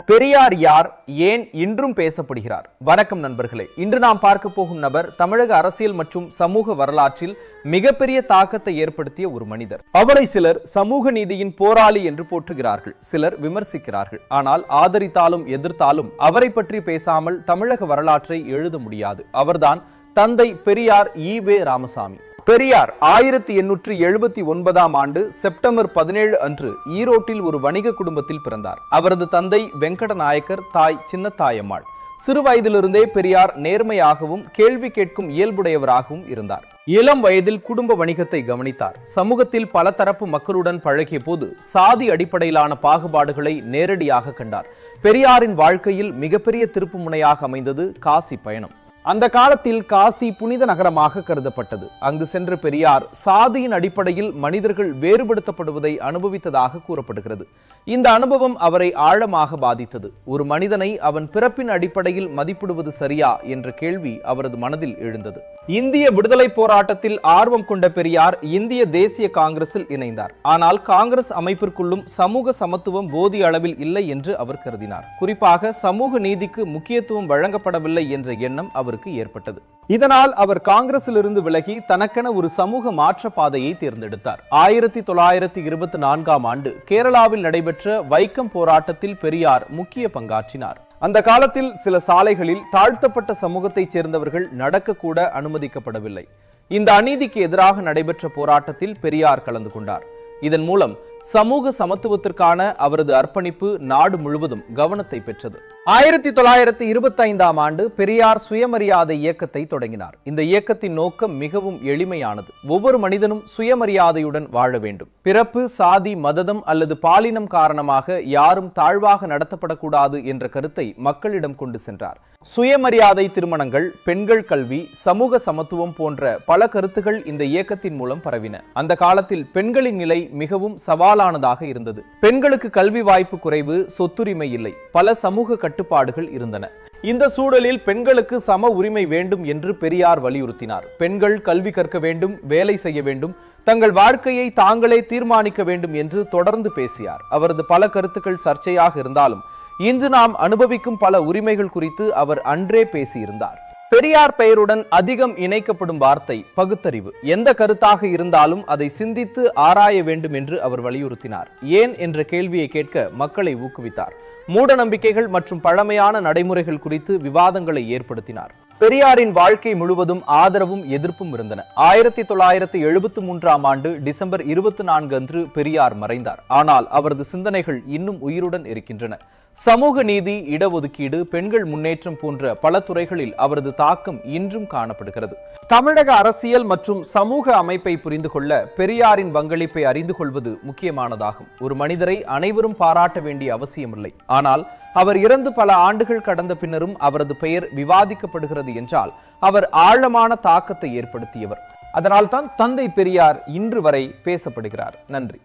பெரியார் யார், ஏன் இன்றும் பேசப்படுகிறார்? வணக்கம் நண்பர்களே. இன்று நாம் பார்க்க போகும் நபர் தமிழக அரசியல் மற்றும் சமூக வரலாற்றில் மிகப்பெரிய தாக்கத்தை ஏற்படுத்திய ஒரு மனிதர். அவரை சிலர் சமூக நீதியின் போராளி என்று போற்றுகிறார்கள், சிலர் விமர்சிக்கிறார்கள். ஆனால் ஆதரித்தாலும் எதிர்த்தாலும் அவரை பற்றி பேசாமல் தமிழக வரலாற்றை எழுத முடியாது. அவர்தான் தந்தை பெரியார் ஈ.வே. ராமசாமி. பெரியார் 1879 ஆண்டு செப்டம்பர் 17 அன்று ஈரோட்டில் ஒரு வணிக குடும்பத்தில் பிறந்தார். அவரது தந்தை வெங்கட நாயக்கர், தாய் சின்னத்தாயம்மாள். சிறு வயதிலிருந்தே பெரியார் நேர்மையாகவும் கேள்வி கேட்கும் இயல்புடையவராகவும் இருந்தார். இளம் வயதில் குடும்ப வணிகத்தை கவனித்தார். சமூகத்தில் பல தரப்பு மக்களுடன் பழகிய போது சாதி அடிப்படையிலான பாகுபாடுகளை நேரடியாக கண்டார். பெரியாரின் வாழ்க்கையில் மிகப்பெரிய திருப்பு முனையாக அமைந்தது காசி பயணம். அந்த காலத்தில் காசி புனித நகரமாக கருதப்பட்டது. அங்கு சென்ற பெரியார் சாதியின் அடிப்படையில் மனிதர்கள் வேறுபடுத்தப்படுவதை அனுபவித்ததாக கூறப்படுகிறது. இந்த அனுபவம் அவரை ஆழமாக பாதித்தது. ஒரு மனிதனை அவன் பிறப்பின் அடிப்படையில் மதிப்பிடுவது சரியா என்ற கேள்வி அவரது மனதில் எழுந்தது. இந்திய விடுதலை போராட்டத்தில் ஆர்வம் கொண்ட பெரியார் இந்திய தேசிய காங்கிரஸில் இணைந்தார். ஆனால் காங்கிரஸ் அமைப்பிற்குள்ளும் சமூக சமத்துவம் போதிய அளவில் இல்லை என்று அவர் கருதினார். குறிப்பாக சமூக நீதிக்கு முக்கியத்துவம் வழங்கப்படவில்லை என்ற எண்ணம் அவருக்கு ஏற்பட்டது. இதனால் அவர் காங்கிரசிலிருந்து விலகி தனக்கென ஒரு சமூக மாற்ற பாதையை தேர்ந்தெடுத்தார். 1924 ஆண்டு கேரளாவில் நடைபெற்ற வைக்கம் போராட்டத்தில் பெரியார் முக்கிய பங்காற்றினார். அந்த காலத்தில் சில சாலைகளில் தாழ்த்தப்பட்ட சமூகத்தைச் சேர்ந்தவர்கள் நடக்கக்கூட அனுமதிக்கப்படவில்லை. இந்த அநீதிக்கு எதிராக நடைபெற்ற போராட்டத்தில் பெரியார் கலந்து கொண்டார். இதன் மூலம் சமூக சமத்துவத்திற்கான அவரது அர்ப்பணிப்பு நாடு முழுவதும் கவனத்தை பெற்றது. 1925 ஆண்டு பெரியார் சுயமரியாதை இயக்கத்தை தொடங்கினார். இந்த இயக்கத்தின் நோக்கம் மிகவும் எளிமையானது. ஒவ்வொரு மனிதனும் சுயமரியாதையுடன் வாழ வேண்டும். பிறப்பு, சாதி, மதம் அல்லது பாலினம் காரணமாக யாரும் தாழ்வாக நடத்தப்படக்கூடாது என்ற கருத்தை மக்களிடம் கொண்டு சென்றார். சுயமரியாதை திருமணங்கள், பெண்கள் கல்வி, சமூக சமத்துவம் போன்ற பல கருத்துகள் இந்த இயக்கத்தின் மூலம் பரவின. அந்த காலத்தில் பெண்களின் நிலை மிகவும் சவாலானதாக இருந்தது. பெண்களுக்கு கல்வி வாய்ப்பு குறைவு, சொத்துரிமை இல்லை, பல சமூக கட்டுப்பாடுகள் இருந்தன. இந்த சூழலில் பெண்களுக்கு சம உரிமை வேண்டும் என்று பெரியார் வலியுறுத்தினார். பெண்கள் கல்வி கற்க வேண்டும், வேலை செய்ய வேண்டும், தங்கள் வாழ்க்கையை தாங்களே தீர்மானிக்க வேண்டும் என்று தொடர்ந்து பேசினார். அவரது பல கருத்துக்கள் சர்ச்சையாக இருந்தாலும் இன்று நாம் அனுபவிக்கும் பல உரிமைகள் குறித்து அவர் அன்றே பேசியிருந்தார். பெரியார் பெயருடன் அதிகம் இணைக்கப்படும் வார்த்தை பகுத்தறிவு. எந்த கருத்தாக இருந்தாலும் அதை சிந்தித்து ஆராய வேண்டும் என்று அவர் வலியுறுத்தினார். ஏன் என்ற கேள்வியை கேட்க மக்களை ஊக்குவித்தார். மூட நம்பிக்கைகள் மற்றும் பழமையான நடைமுறைகள் குறித்து விவாதங்களை ஏற்படுத்தினார். பெரியாரின் வாழ்க்கை முழுவதும் ஆதரவும் எதிர்ப்பும் இருந்தன. 1973 ஆண்டு டிசம்பர் 24 அன்று பெரியார் மறைந்தார். ஆனால் அவரது சிந்தனைகள் இன்னும் உயிருடன் இருக்கின்றன. சமூக நீதி, இடஒதுக்கீடு, பெண்கள் முன்னேற்றம் போன்ற பல துறைகளில் அவரது தாக்கம் இன்றும் காணப்படுகிறது. தமிழக அரசியல் மற்றும் சமூக அமைப்பை புரிந்து கொள்ள பெரியாரின் பங்களிப்பை அறிந்து கொள்வது முக்கியமானதாகும். ஒரு மனிதரை அனைவரும் பாராட்ட வேண்டிய அவசியமில்லை. ஆனால் அவர் இறந்து பல ஆண்டுகள் கடந்த பின்னரும் அவரது பெயர் விவாதிக்கப்படுகிறது என்றால் அவர் ஆழமான தாக்கத்தை ஏற்படுத்தியவர். அதனால்தான் தந்தை பெரியார் இன்று வரை பேசப்படுகிறார். நன்றி.